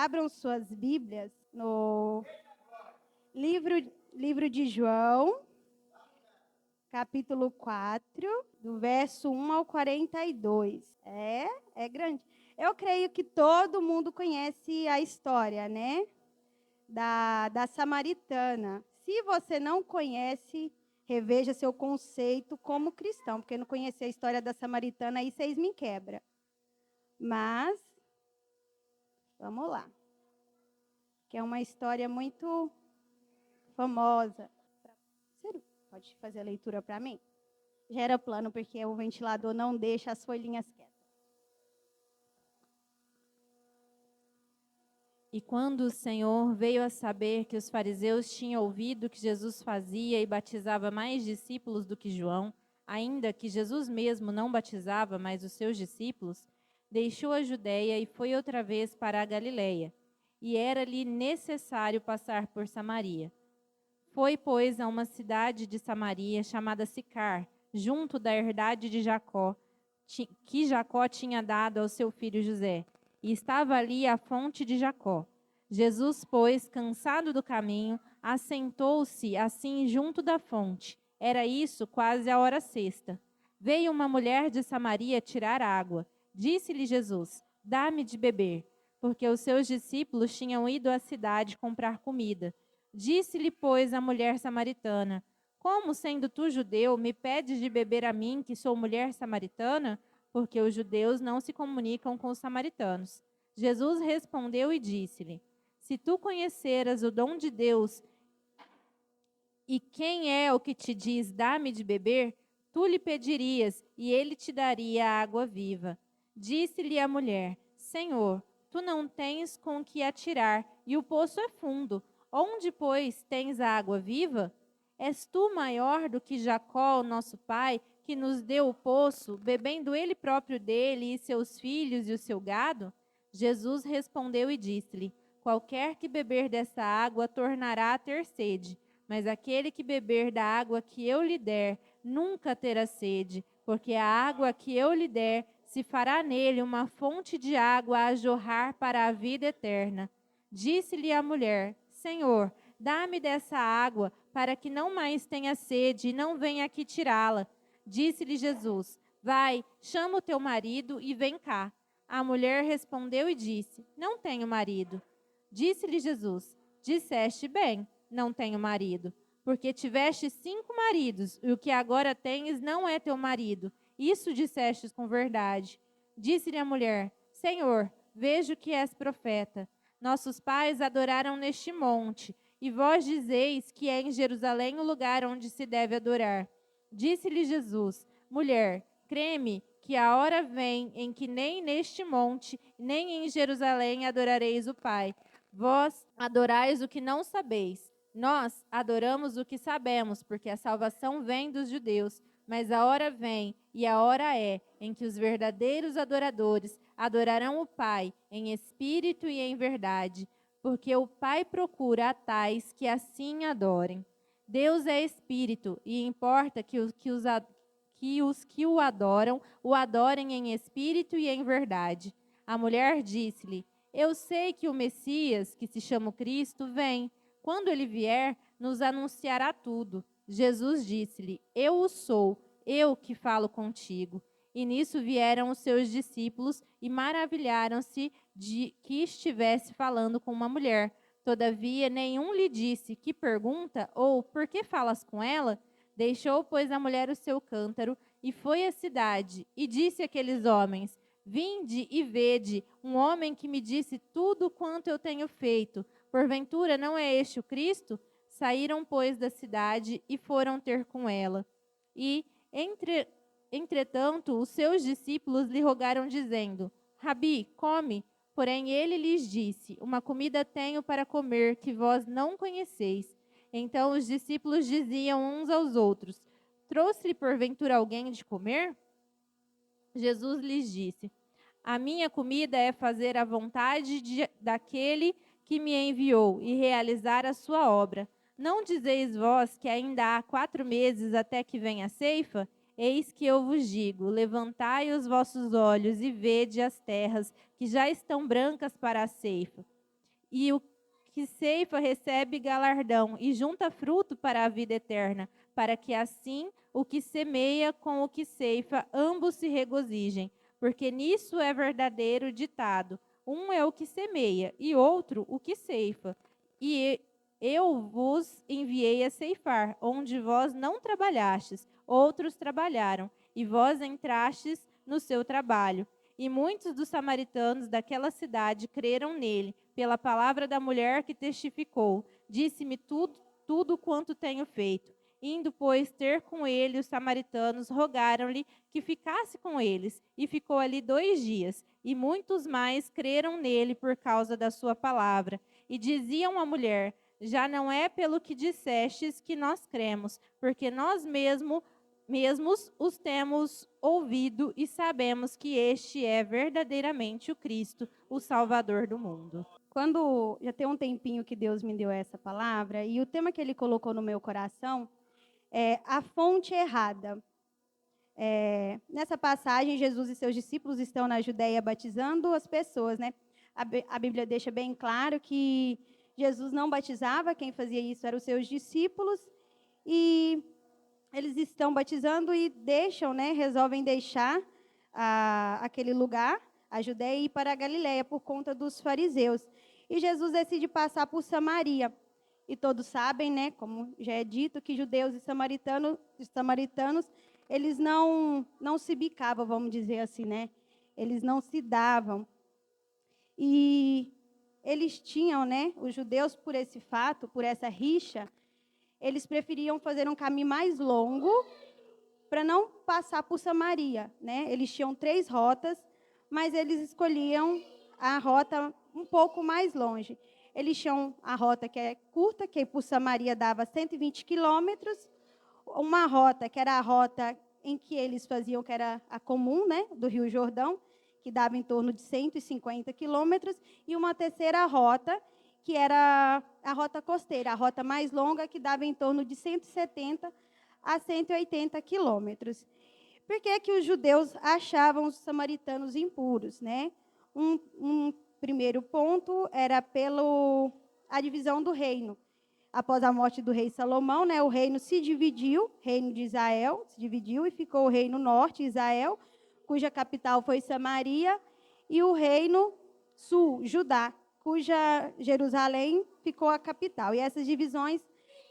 abram suas Bíblias no livro de João, capítulo 4, do verso 1 ao 42. É grande. Eu creio que todo mundo conhece a história, né? Da samaritana. Se você não conhece, reveja seu conceito como cristão, porque não conhecer a história da samaritana, aí vocês me quebram. Mas, vamos lá. Que é uma história muito famosa. Ciro, pode fazer a leitura para mim? Gera plano, porque o ventilador não deixa as folhinhas quietas. E quando o Senhor veio a saber que os fariseus tinham ouvido que Jesus fazia e batizava mais discípulos do que João, ainda que Jesus mesmo não batizava, mas os seus discípulos, deixou a Judéia e foi outra vez para a Galiléia. E era-lhe necessário passar por Samaria. Foi, pois, a uma cidade de Samaria chamada Sicar, junto da herdade de Jacó, que Jacó tinha dado ao seu filho José. E estava ali a fonte de Jacó. Jesus, pois, cansado do caminho, assentou-se assim junto da fonte. Era isso quase a hora sexta. Veio uma mulher de Samaria tirar água. Disse-lhe Jesus: Dá-me de beber, porque os seus discípulos tinham ido à cidade comprar comida. Disse-lhe, pois, a mulher samaritana: Como, sendo tu judeu, me pedes de beber a mim, que sou mulher samaritana? Porque os judeus não se comunicam com os samaritanos. Jesus respondeu e disse-lhe: Se tu conheceras o dom de Deus e quem é o que te diz, dá-me de beber, tu lhe pedirias e ele te daria a água viva. Disse-lhe a mulher: Senhor, tu não tens com que atirar e o poço é fundo. Onde, pois, tens a água viva? És tu maior do que Jacó, nosso pai, que nos deu o poço, bebendo ele próprio dele e seus filhos e o seu gado? Jesus respondeu e disse-lhe: Qualquer que beber dessa água tornará a ter sede, mas aquele que beber da água que eu lhe der nunca terá sede, porque a água que eu lhe der se fará nele uma fonte de água a jorrar para a vida eterna. Disse-lhe a mulher: Senhor, dá-me dessa água, para que não mais tenha sede e não venha aqui tirá-la. Disse-lhe Jesus: Vai, chama o teu marido e vem cá. A mulher respondeu e disse: Não tenho marido. Disse-lhe Jesus: Disseste bem, não tenho marido, porque tiveste 5 maridos, e o que agora tens não é teu marido. Isso dissestes com verdade. Disse-lhe a mulher: Senhor, vejo que és profeta. Nossos pais adoraram neste monte, e vós dizeis que é em Jerusalém o lugar onde se deve adorar. Disse-lhe Jesus: Mulher, crê-me que a hora vem em que nem neste monte, nem em Jerusalém adorareis o Pai. Vós adorais o que não sabeis. Nós adoramos o que sabemos, porque a salvação vem dos judeus. Mas a hora vem, e a hora é, em que os verdadeiros adoradores adorarão o Pai em espírito e em verdade, porque o Pai procura a tais que assim adorem. Deus é espírito, e importa que os que o adoram o adorem em espírito e em verdade. A mulher disse-lhe: Eu sei que o Messias, que se chama Cristo, vem. Quando ele vier, nos anunciará tudo. Jesus disse-lhe: Eu o sou, eu que falo contigo. E nisso vieram os seus discípulos e maravilharam-se de que estivesse falando com uma mulher. Todavia, nenhum lhe disse: Que pergunta? Ou por que falas com ela? Deixou, pois, a mulher o seu cântaro e foi à cidade e disse àqueles homens: Vinde e vede um homem que me disse tudo quanto eu tenho feito. Porventura não é este o Cristo? Saíram, pois, da cidade e foram ter com ela. E, entretanto, os seus discípulos lhe rogaram, dizendo: Rabi, come. Porém ele lhes disse: Uma comida tenho para comer que vós não conheceis. Então os discípulos diziam uns aos outros: Trouxe-lhe porventura alguém de comer? Jesus lhes disse: A minha comida é fazer a vontade daquele que me enviou e realizar a sua obra. Não dizeis vós que ainda há 4 meses até que venha a ceifa? Eis que eu vos digo: levantai os vossos olhos e vede as terras, que já estão brancas para a ceifa. e o que ceifa recebe galardão e junta fruto para a vida eterna, para que assim o que semeia com o que ceifa, ambos se regozijem. Porque nisso é verdadeiro ditado: um é o que semeia e outro o que ceifa. E eu vos enviei a ceifar, onde vós não trabalhastes, outros trabalharam, e vós entrastes no seu trabalho. E muitos dos samaritanos daquela cidade creram nele, pela palavra da mulher que testificou. Disse-me tudo quanto tenho feito. Indo, pois, ter com ele, os samaritanos rogaram-lhe que ficasse com eles, e ficou ali 2 dias. E muitos mais creram nele por causa da sua palavra. E diziam à mulher: já não é pelo que dissestes que nós cremos, porque nós mesmos os temos ouvido e sabemos que este é verdadeiramente o Cristo, o Salvador do mundo. Quando já tem um tempinho que Deus me deu essa palavra, e o tema que ele colocou no meu coração é a fonte errada. Nessa passagem, Jesus e seus discípulos estão na Judéia batizando as pessoas, né? A Bíblia deixa bem claro que Jesus não batizava, quem fazia isso eram os seus discípulos, e eles estão batizando e deixam, né? Resolvem deixar aquele lugar, a Judéia, e ir para a Galiléia por conta dos fariseus. E Jesus decide passar por Samaria. E todos sabem, né, como já é dito, que judeus e samaritanos, eles não se bicavam, vamos dizer assim, né? Eles não se davam. E eles tinham, né, os judeus, por esse fato, por essa rixa, eles preferiam fazer um caminho mais longo para não passar por Samaria, né? Eles tinham 3 rotas, mas eles escolhiam a rota um pouco mais longe. Eles tinham a rota que é curta, que por Samaria dava 120 quilômetros, uma rota que era a rota em que eles faziam, que era a comum, né, do Rio Jordão, que dava em torno de 150 quilômetros, e uma terceira rota, que era a rota costeira, a rota mais longa, que dava em torno de 170 a 180 quilômetros. Por que que os judeus achavam os samaritanos impuros, né? Um primeiro ponto era a divisão do reino. Após a morte do rei Salomão, né, o reino se dividiu, o reino de Israel se dividiu e ficou o reino norte, Israel, cuja capital foi Samaria, e o reino sul, Judá, cuja Jerusalém ficou a capital. E essas divisões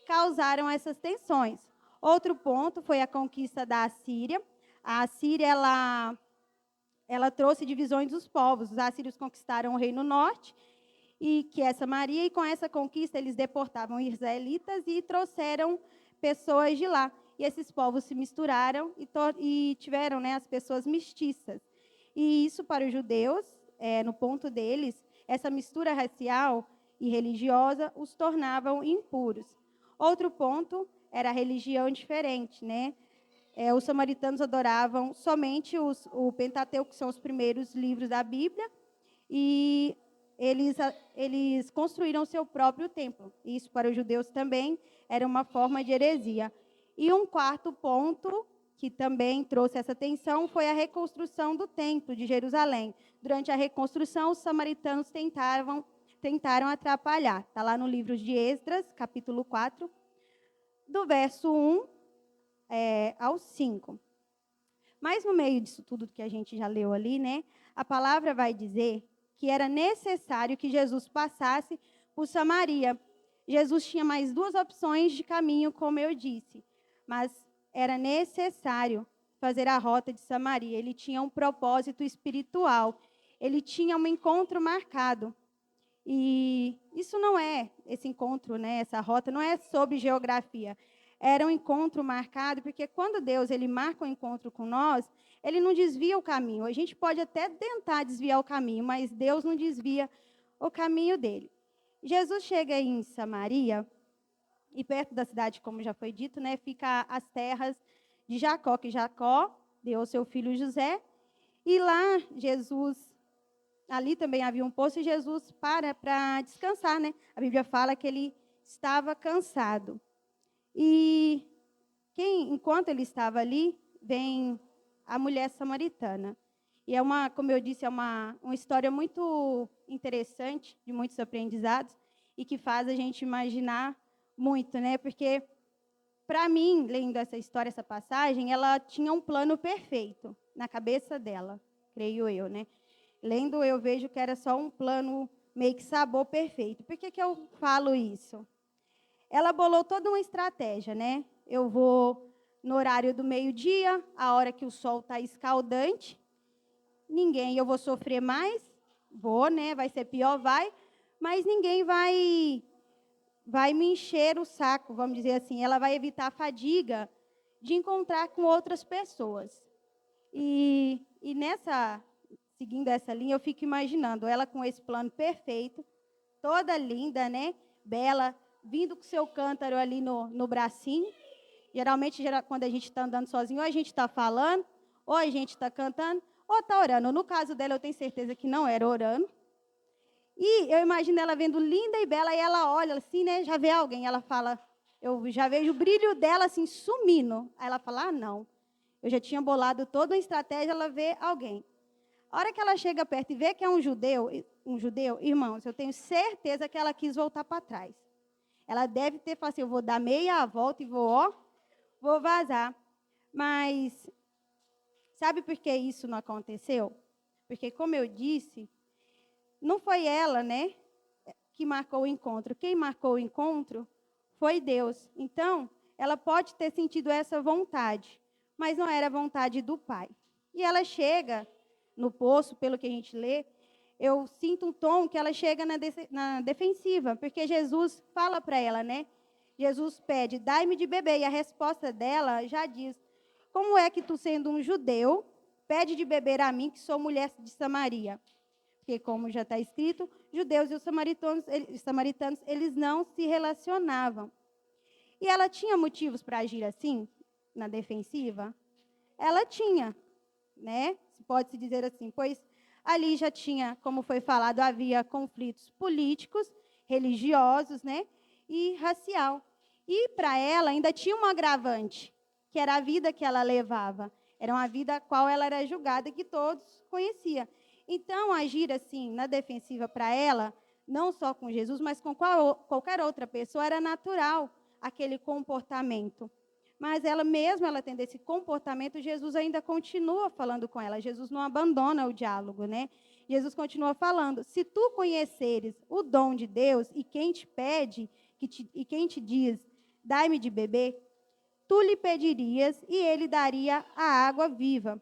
causaram essas tensões. Outro ponto foi a conquista da Assíria. A Assíria, ela trouxe divisões dos povos. Os assírios conquistaram o reino norte, e que é Samaria, e com essa conquista eles deportavam israelitas e trouxeram pessoas de lá. E esses povos se misturaram e tiveram, né, as pessoas mestiças. E isso para os judeus, no ponto deles, essa mistura racial e religiosa os tornavam impuros. Outro ponto era a religião diferente, né? Os samaritanos adoravam somente o Pentateuco, que são os primeiros livros da Bíblia, e eles construíram seu próprio templo. Isso para os judeus também era uma forma de heresia. E um quarto ponto que também trouxe essa tensão foi a reconstrução do templo de Jerusalém. Durante a reconstrução, os samaritanos tentaram atrapalhar. Está lá no livro de Esdras, capítulo 4, do verso 1 ao 5. Mas no meio disso tudo que a gente já leu ali, né, a palavra vai dizer que era necessário que Jesus passasse por Samaria. Jesus tinha mais 2 opções de caminho, como eu disse, mas era necessário fazer a rota de Samaria. Ele tinha um propósito espiritual, ele tinha um encontro marcado. E isso não é, esse encontro, né, essa rota, não é sobre geografia. Era um encontro marcado, porque quando Deus ele marca um encontro com nós, ele não desvia o caminho. A gente pode até tentar desviar o caminho, mas Deus não desvia o caminho dele. Jesus chega em Samaria, e perto da cidade, como já foi dito, né, fica as terras de Jacó, que Jacó deu ao seu filho José, e lá Jesus, ali também havia um poço, e Jesus para descansar, né? A Bíblia fala que ele estava cansado. E enquanto ele estava ali, vem a mulher samaritana. E é uma, como eu disse, é uma história muito interessante, de muitos aprendizados, e que faz a gente imaginar muito, né? Porque, para mim, lendo essa história, essa passagem, ela tinha um plano perfeito na cabeça dela, creio eu, né? Lendo, eu vejo que era só um plano meio que sabor perfeito. Por que eu falo isso? Ela bolou toda uma estratégia, né? Eu vou no horário do meio-dia, a hora que o sol está escaldante, eu vou sofrer mais, vou, né? Vai ser pior, mas ninguém vai me encher o saco, vamos dizer assim. Ela vai evitar a fadiga de encontrar com outras pessoas. E seguindo essa linha, eu fico imaginando ela com esse plano perfeito, toda linda, né? Bela, vindo com seu cântaro ali no bracinho. Geralmente, quando a gente está andando sozinho, ou a gente está falando, ou a gente está cantando, ou está orando. No caso dela, eu tenho certeza que não era orando. E eu imagino ela vendo linda e bela, e ela olha assim, né? Já vê alguém. Ela fala, eu já vejo o brilho dela assim, sumindo. Aí ela fala, não. Eu já tinha bolado toda uma estratégia, ela vê alguém. A hora que ela chega perto e vê que é um judeu, irmãos, eu tenho certeza que ela quis voltar para trás. Ela deve ter falado assim, eu vou dar meia volta e vou vazar. Mas sabe por que isso não aconteceu? Porque, como eu disse, não foi ela, né, que marcou o encontro. Quem marcou o encontro foi Deus. Então, ela pode ter sentido essa vontade, mas não era a vontade do Pai. E ela chega no poço, pelo que a gente lê, eu sinto um tom que ela chega na defensiva, porque Jesus fala para ela, né? Jesus pede, dai-me de beber. E a resposta dela já diz, como é que tu, sendo um judeu, pede de beber a mim, que sou mulher de Samaria? Porque, como já está escrito, judeus e os samaritanos, eles não se relacionavam. E ela tinha motivos para agir assim, na defensiva? Ela tinha, né? Pode-se dizer assim, pois ali já tinha, como foi falado, havia conflitos políticos, religiosos, né? E racial. E para ela ainda tinha um agravante, que era a vida que ela levava. Era uma vida a qual ela era julgada e que todos conheciam. Então, agir assim, na defensiva para ela, não só com Jesus, mas com qualquer outra pessoa, era natural aquele comportamento. Mas ela tendo esse comportamento, Jesus ainda continua falando com ela. Jesus não abandona o diálogo, né? Jesus continua falando, se tu conheceres o dom de Deus e quem te pede, e quem te diz, dai-me de beber, tu lhe pedirias e ele daria a água viva.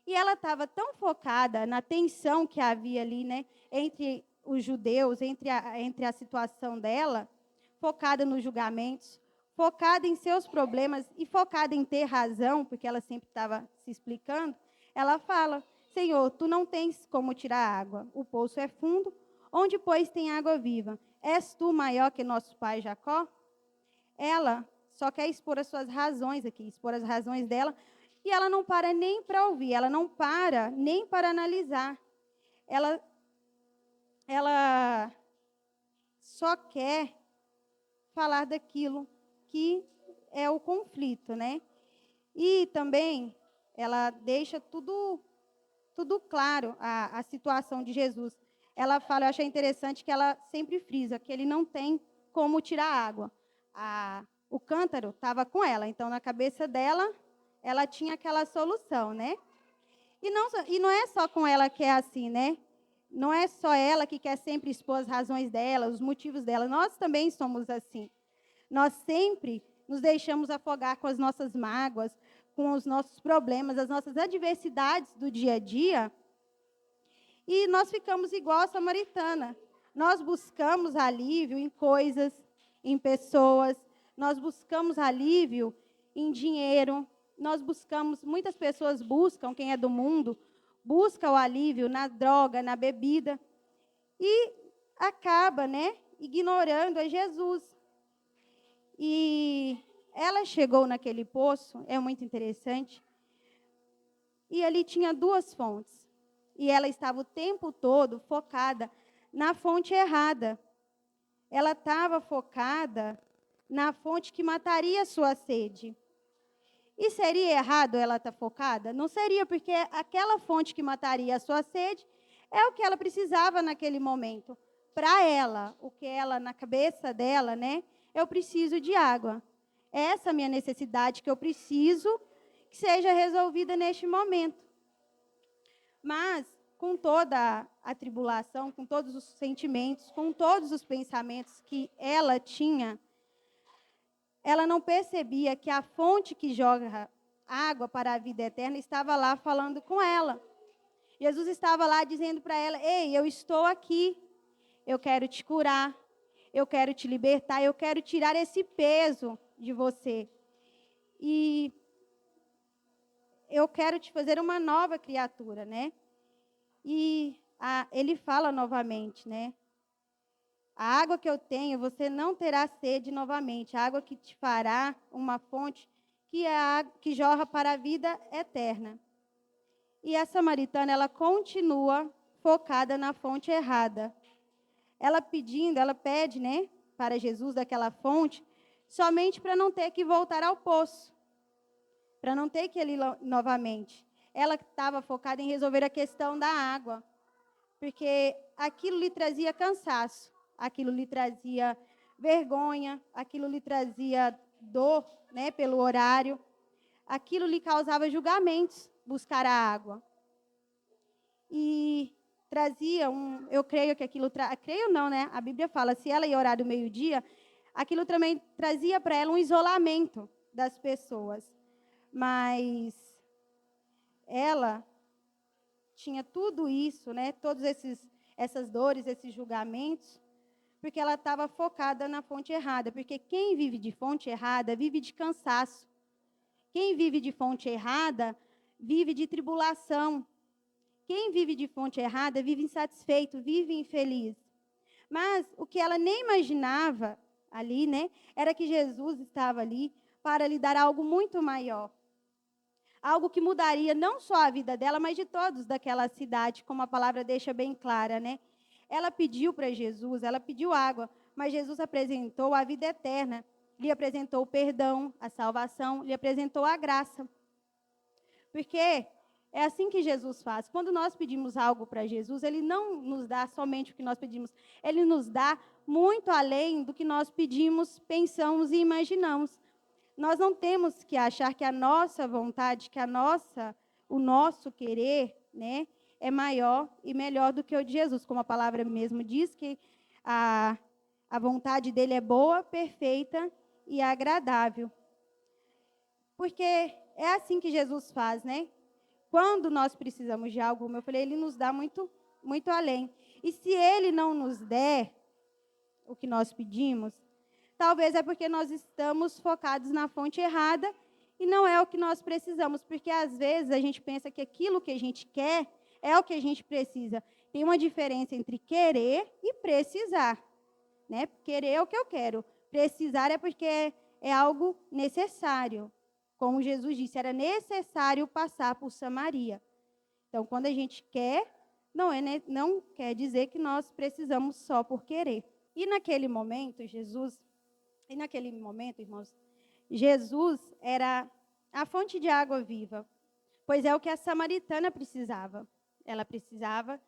E ela estava tão focada na tensão que havia ali, né, entre os judeus, entre a situação dela, focada nos julgamentos, focada em seus problemas e focada em ter razão, porque ela sempre estava se explicando, ela fala, Senhor, tu não tens como tirar água, o poço é fundo, onde, pois, tem água viva? És tu maior que nosso pai Jacó? Ela só quer expor as suas razões aqui, expor as razões dela, e ela não para nem para ouvir, ela não para nem para analisar. Ela só quer falar daquilo que é o conflito, né? E também ela deixa tudo claro, a situação de Jesus. Ela fala, eu achei interessante que ela sempre frisa que ele não tem como tirar água. O cântaro estava com ela, então na cabeça dela, ela tinha aquela solução, né? E não é só com ela que é assim, né? Não é só ela que quer sempre expor as razões dela, os motivos dela. Nós também somos assim. Nós sempre nos deixamos afogar com as nossas mágoas, com os nossos problemas, as nossas adversidades do dia a dia. E nós ficamos igual a samaritana. Nós buscamos alívio em coisas, em pessoas. Nós buscamos alívio em dinheiro. Muitas pessoas buscam, quem é do mundo, busca o alívio na droga, na bebida. E acaba, né, ignorando a Jesus. E ela chegou naquele poço, é muito interessante, e ali tinha duas fontes. E ela estava o tempo todo focada na fonte errada. Ela estava focada na fonte que mataria a sua sede. E seria errado ela estar focada? Não seria, porque aquela fonte que mataria a sua sede é o que ela precisava naquele momento. Para ela, o que ela, na cabeça dela, né? Eu preciso de água. Essa é a minha necessidade que eu preciso que seja resolvida neste momento. Mas, com toda a tribulação, com todos os sentimentos, com todos os pensamentos que ela tinha, ela não percebia que a fonte que joga água para a vida eterna estava lá falando com ela. Jesus estava lá dizendo para ela: ei, eu estou aqui, eu quero te curar, eu quero te libertar, eu quero tirar esse peso de você. E eu quero te fazer uma nova criatura, né? E ele fala novamente, né? A água que eu tenho, você não terá sede novamente. A água que te fará uma fonte que é a água que jorra para a vida eterna. E a samaritana, ela continua focada na fonte errada. Ela pede, né, para Jesus daquela fonte, somente para não ter que voltar ao poço, para não ter que ir novamente. Ela estava focada em resolver a questão da água, porque aquilo lhe trazia cansaço, aquilo lhe trazia vergonha, aquilo lhe trazia dor, né, pelo horário, aquilo lhe causava julgamentos, buscar a água. E trazia eu creio que aquilo, creio não, né, a Bíblia fala, se ela ia orar do meio-dia, aquilo também trazia para ela um isolamento das pessoas. Mas ela tinha tudo isso, né, todos essas dores, esses julgamentos, porque ela estava focada na fonte errada. Porque quem vive de fonte errada vive de cansaço. Quem vive de fonte errada vive de tribulação. Quem vive de fonte errada vive insatisfeito, vive infeliz. Mas o que ela nem imaginava ali, né, era que Jesus estava ali para lhe dar algo muito maior. Algo que mudaria não só a vida dela, mas de todos daquela cidade, como a palavra deixa bem clara, né? Ela pediu para Jesus, ela pediu água, mas Jesus apresentou a vida eterna, lhe apresentou o perdão, a salvação, lhe apresentou a graça. Porque é assim que Jesus faz. Quando nós pedimos algo para Jesus, ele não nos dá somente o que nós pedimos, ele nos dá muito além do que nós pedimos, pensamos e imaginamos. Nós não temos que achar que a nossa vontade, que o nosso querer, né, é maior e melhor do que o de Jesus. Como a palavra mesmo diz, que a vontade dele é boa, perfeita e agradável. Porque é assim que Jesus faz, né? Quando nós precisamos de algo, como eu falei, ele nos dá muito, muito além. E se ele não nos der o que nós pedimos, talvez é porque nós estamos focados na fonte errada e não é o que nós precisamos. Porque às vezes a gente pensa que aquilo que a gente quer é o que a gente precisa. Tem uma diferença entre querer e precisar, né? Querer é o que eu quero. Precisar é porque é algo necessário. Como Jesus disse, era necessário passar por Samaria. Então, quando a gente quer, não quer dizer que nós precisamos só por querer. E naquele momento, irmãos, Jesus era a fonte de água viva, pois é o que a samaritana precisava. Ela precisava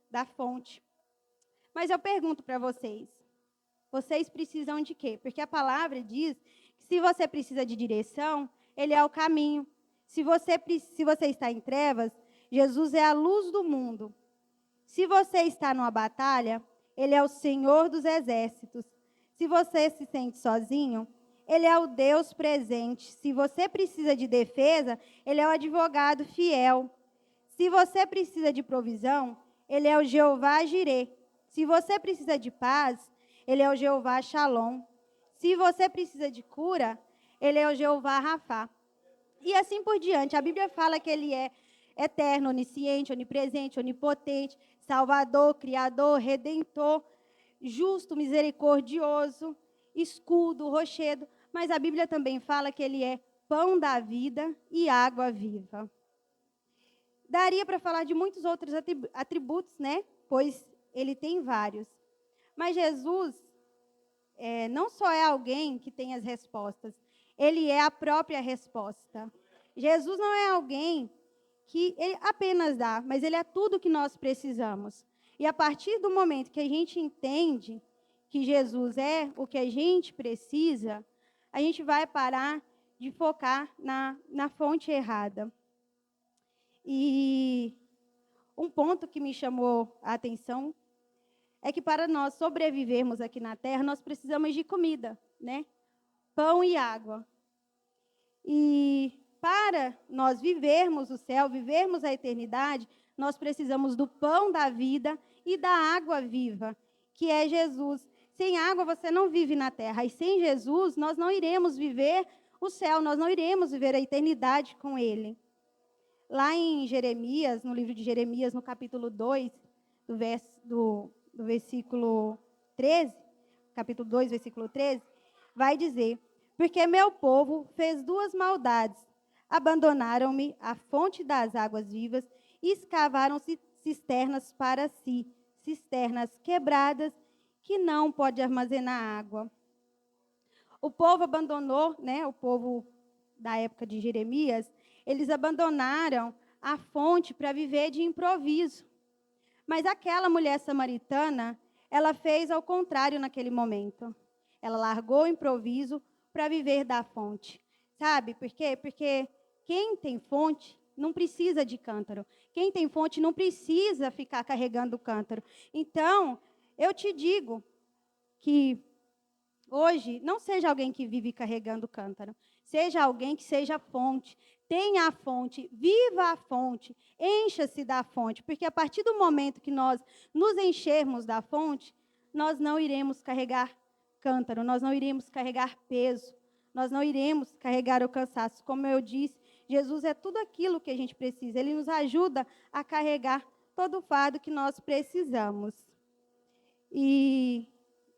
da fonte. Mas eu pergunto para vocês precisam de quê? Porque a palavra diz que se você precisa de direção, ele é o caminho. Se você está em trevas, Jesus é a luz do mundo. Se você está numa batalha, ele é o Senhor dos exércitos. Se você se sente sozinho, ele é o Deus presente. Se você precisa de defesa, ele é o advogado fiel. Se você precisa de provisão, ele é o Jeová Jirê. Se você precisa de paz, ele é o Jeová Shalom. Se você precisa de cura, ele é o Jeová Rafá. E assim por diante. A Bíblia fala que ele é eterno, onisciente, onipresente, onipotente, salvador, criador, redentor, justo, misericordioso, escudo, rochedo. Mas a Bíblia também fala que ele é pão da vida e água viva. Daria para falar de muitos outros atributos, né? Pois ele tem vários. Mas Jesus não só é alguém que tem as respostas, ele é a própria resposta. Jesus não é alguém que ele apenas dá, mas ele é tudo que nós precisamos. E a partir do momento que a gente entende que Jesus é o que a gente precisa, a gente vai parar de focar na fonte errada. E um ponto que me chamou a atenção é que para nós sobrevivermos aqui na Terra, nós precisamos de comida, né? Pão e água. E para nós vivermos o céu, vivermos a eternidade, nós precisamos do pão da vida e da água viva, que é Jesus. Sem água você não vive na terra, e sem Jesus nós não iremos viver o céu, nós não iremos viver a eternidade com Ele. Lá em Jeremias, no livro de Jeremias, no capítulo 2, do versículo 13, capítulo 2, versículo 13, vai dizer: porque meu povo fez duas maldades, abandonaram-me a fonte das águas vivas e escavaram cisternas para si, cisternas quebradas que não pode armazenar água. O povo abandonou, né, o povo da época de Jeremias, eles abandonaram a fonte para viver de improviso. Mas aquela mulher samaritana, ela fez ao contrário naquele momento. Ela largou o improviso para viver da fonte. Sabe por quê? Porque quem tem fonte não precisa de cântaro. Quem tem fonte não precisa ficar carregando o cântaro. Então, eu te digo que hoje não seja alguém que vive carregando o cântaro. Seja alguém que seja fonte. Tenha a fonte, viva a fonte, encha-se da fonte, porque a partir do momento que nós nos enchermos da fonte, nós não iremos carregar cântaro, nós não iremos carregar peso, nós não iremos carregar o cansaço. Como eu disse, Jesus é tudo aquilo que a gente precisa, Ele nos ajuda a carregar todo o fardo que nós precisamos. E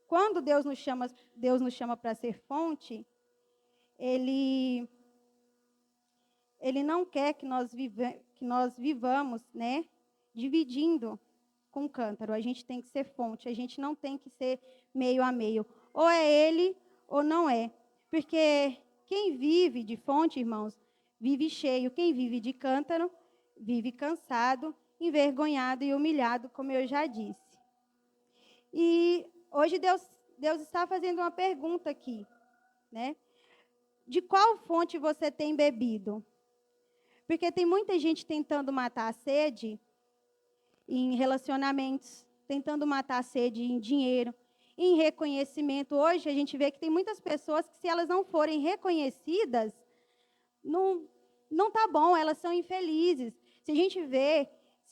quando Deus nos chama para ser fonte, Ele não quer que nós vivamos, né, dividindo com o cântaro. A gente tem que ser fonte, a gente não tem que ser meio a meio. Ou é ele ou não é. Porque quem vive de fonte, irmãos, vive cheio. Quem vive de cântaro, vive cansado, envergonhado e humilhado, como eu já disse. E hoje Deus está fazendo uma pergunta aqui, né? De qual fonte você tem bebido? Porque tem muita gente tentando matar a sede em relacionamentos, tentando matar a sede em dinheiro, em reconhecimento. Hoje a gente vê que tem muitas pessoas que, se elas não forem reconhecidas, não tá bom, elas são infelizes. Se a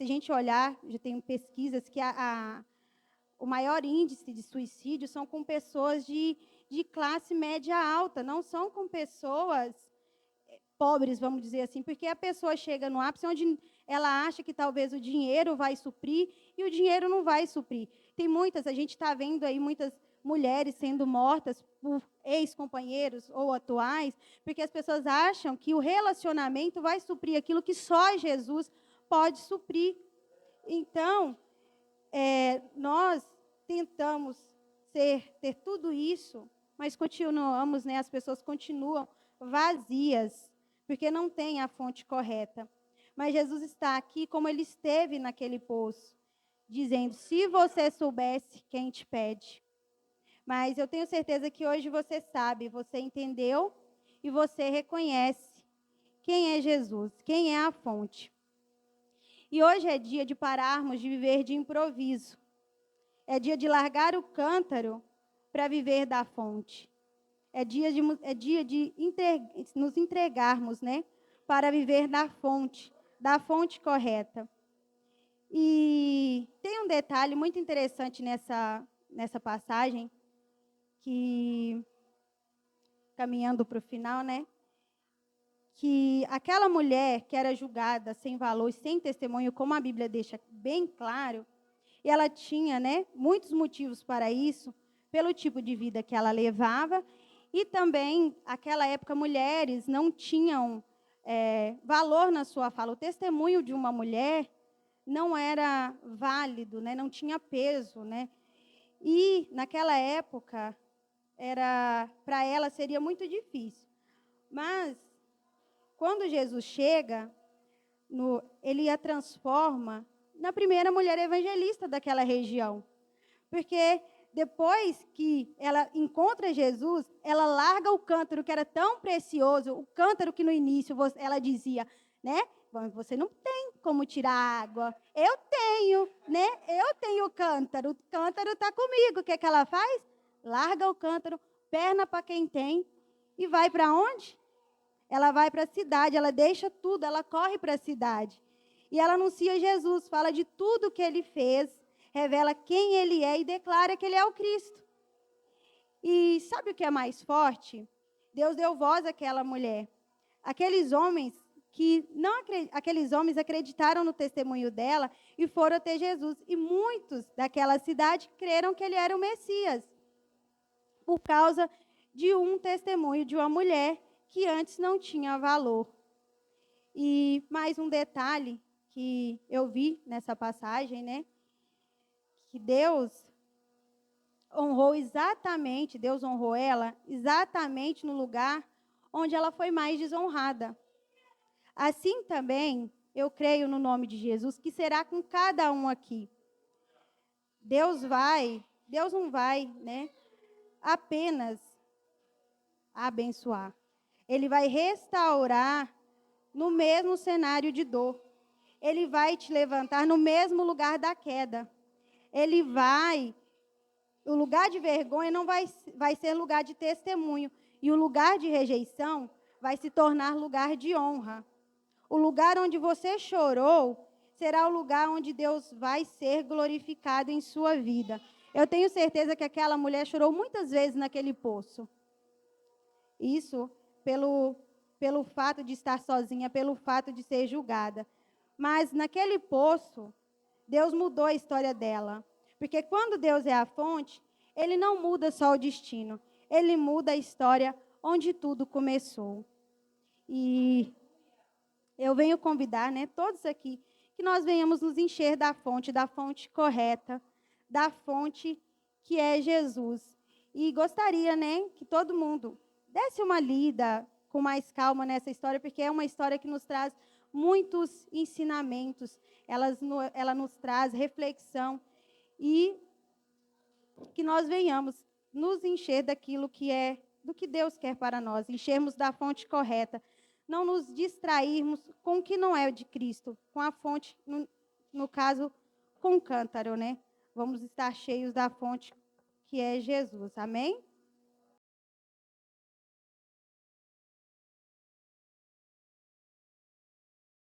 gente olhar, já tem pesquisas que o maior índice de suicídio são com pessoas de classe média alta, não são com pessoas pobres, vamos dizer assim, porque a pessoa chega no ápice onde ela acha que talvez o dinheiro vai suprir e o dinheiro não vai suprir. A gente está vendo aí muitas mulheres sendo mortas por ex-companheiros ou atuais, porque as pessoas acham que o relacionamento vai suprir aquilo que só Jesus pode suprir. Então, nós tentamos ter tudo isso, mas continuamos, né, as pessoas continuam vazias, porque não tem a fonte correta. Mas Jesus está aqui como Ele esteve naquele poço, dizendo: se você soubesse quem te pede. Mas eu tenho certeza que hoje você sabe, você entendeu e você reconhece quem é Jesus, quem é a fonte. E hoje é dia de pararmos de viver de improviso. É dia de largar o cântaro para viver da fonte. É dia de nos entregarmos, né, para viver da fonte correta. E tem um detalhe muito interessante nessa passagem, que, caminhando para o final, né, que aquela mulher que era julgada sem valor, sem testemunho, como a Bíblia deixa bem claro, e ela tinha, né, muitos motivos para isso, pelo tipo de vida que ela levava. E também, naquela época, mulheres não tinham valor na sua fala. O testemunho de uma mulher não era válido, né? Não tinha peso. Né? E, naquela época, para ela seria muito difícil. Mas quando Jesus chega, ele a transforma na primeira mulher evangelista daquela região. Porque depois que ela encontra Jesus, ela larga o cântaro que era tão precioso, o cântaro que no início ela dizia, né? Você não tem como tirar água. Eu tenho, né? Eu tenho o cântaro está comigo. O que ela faz? Larga o cântaro, perna para quem tem, e vai para onde? Ela vai para a cidade, ela deixa tudo, ela corre para a cidade. E ela anuncia Jesus, fala de tudo que ele fez, revela quem ele é e declara que ele é o Cristo. E sabe o que é mais forte? Deus deu voz àquela mulher. Aqueles homens acreditaram no testemunho dela e foram até Jesus. E muitos daquela cidade creram que ele era o Messias, por causa de um testemunho de uma mulher que antes não tinha valor. E mais um detalhe que eu vi nessa passagem, né? Que Deus honrou ela exatamente no lugar onde ela foi mais desonrada. Assim também, eu creio no nome de Jesus, que será com cada um aqui. Deus não vai, né, apenas abençoar. Ele vai restaurar no mesmo cenário de dor. Ele vai te levantar no mesmo lugar da queda. O lugar de vergonha não vai ser lugar de testemunho. E o lugar de rejeição vai se tornar lugar de honra. O lugar onde você chorou será o lugar onde Deus vai ser glorificado em sua vida. Eu tenho certeza que aquela mulher chorou muitas vezes naquele poço. Isso pelo fato de estar sozinha, pelo fato de ser julgada. Mas naquele poço, Deus mudou a história dela. Porque quando Deus é a fonte, ele não muda só o destino. Ele muda a história onde tudo começou. E eu venho convidar, né, todos aqui, que nós venhamos nos encher da fonte correta, da fonte que é Jesus. E gostaria, né, que todo mundo desse uma lida com mais calma nessa história, porque é uma história que nos traz muitos ensinamentos, ela nos traz reflexão, e que nós venhamos nos encher do que Deus quer para nós, enchermos da fonte correta, não nos distrairmos com o que não é de Cristo, com a fonte, no caso, com o cântaro, né? Vamos estar cheios da fonte que é Jesus, amém?